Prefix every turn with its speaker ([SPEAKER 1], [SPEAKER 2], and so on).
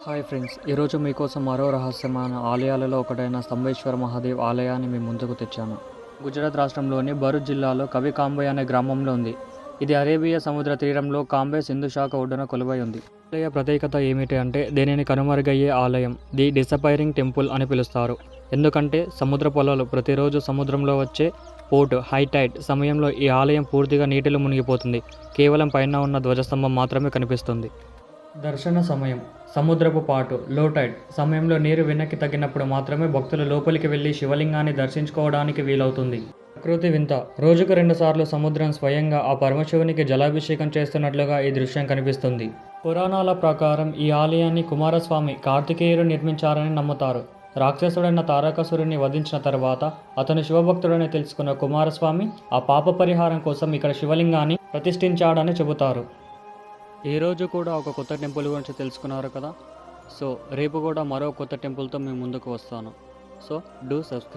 [SPEAKER 1] Hi friends, ఈరోజు మీకోసం మరో రహస్యమైన ఆలయాలలో ఒకటైన స్తంభేశ్వర మహాదేవ్ ఆలయాన్ని మీ ముందుకు తెచ్చాను. గుజరాత్ రాష్ట్రంలోని భరూచ్ జిల్లాలో కవి కాంబే అనే గ్రామంలో ఉంది. ఇది అరేబియా సముద్ర తీరంలో కాంబే సింధు శాఖ ఒడ్డున కొలువై ఉంది. ఆలయ ప్రత్యేకత ఏమిటి అంటే దీనిని కనుమరుగయ్యే ఆలయం, ది డిసపైరింగ్ టెంపుల్ అని పిలుస్తారు. ఎందుకంటే సముద్ర పొలాలు ప్రతిరోజు సముద్రంలో వచ్చే పోర్ట్ హై టైడ్ సమయంలో ఈ ఆలయం పూర్తిగా నీటిలో మునిగిపోతుంది. కేవలం పైన ఉన్న ధ్వజస్తంభం మాత్రమే కనిపిస్తుంది. దర్శన సమయం సముద్రపు పాటు లో టైడ్ సమయంలో నీరు వెనక్కి తగ్గినప్పుడు మాత్రమే భక్తులు లోపలికి వెళ్లి శివలింగాన్ని దర్శించుకోవడానికి వీలవుతుంది. ప్రకృతి వింత, రోజుకు 2 సార్లు సముద్రం స్వయంగా ఆ పరమశివునికి జలాభిషేకం చేస్తున్నట్లుగా ఈ దృశ్యం కనిపిస్తుంది. పురాణాల ప్రకారం ఈ ఆలయాన్ని కుమారస్వామి కార్తికేయుడు నిర్మించారని నమ్ముతారు. రాక్షసుడైన తారకాసురుడిని వధించిన తర్వాత అతను శివభక్తుడని తెలుసుకున్న కుమారస్వామి ఆ పాప పరిహారం కోసం ఇక్కడ శివలింగాన్ని ప్రతిష్ఠించాడని చెబుతారు. ఈ రోజు కూడా ఒక కొత్త టెంపుల్ గురించి తెలుసుకున్నారు కదా. సో రేపు కూడా మరో కొత్త టెంపుల్తో మీ ముందుకు వస్తాను. So do subscribe.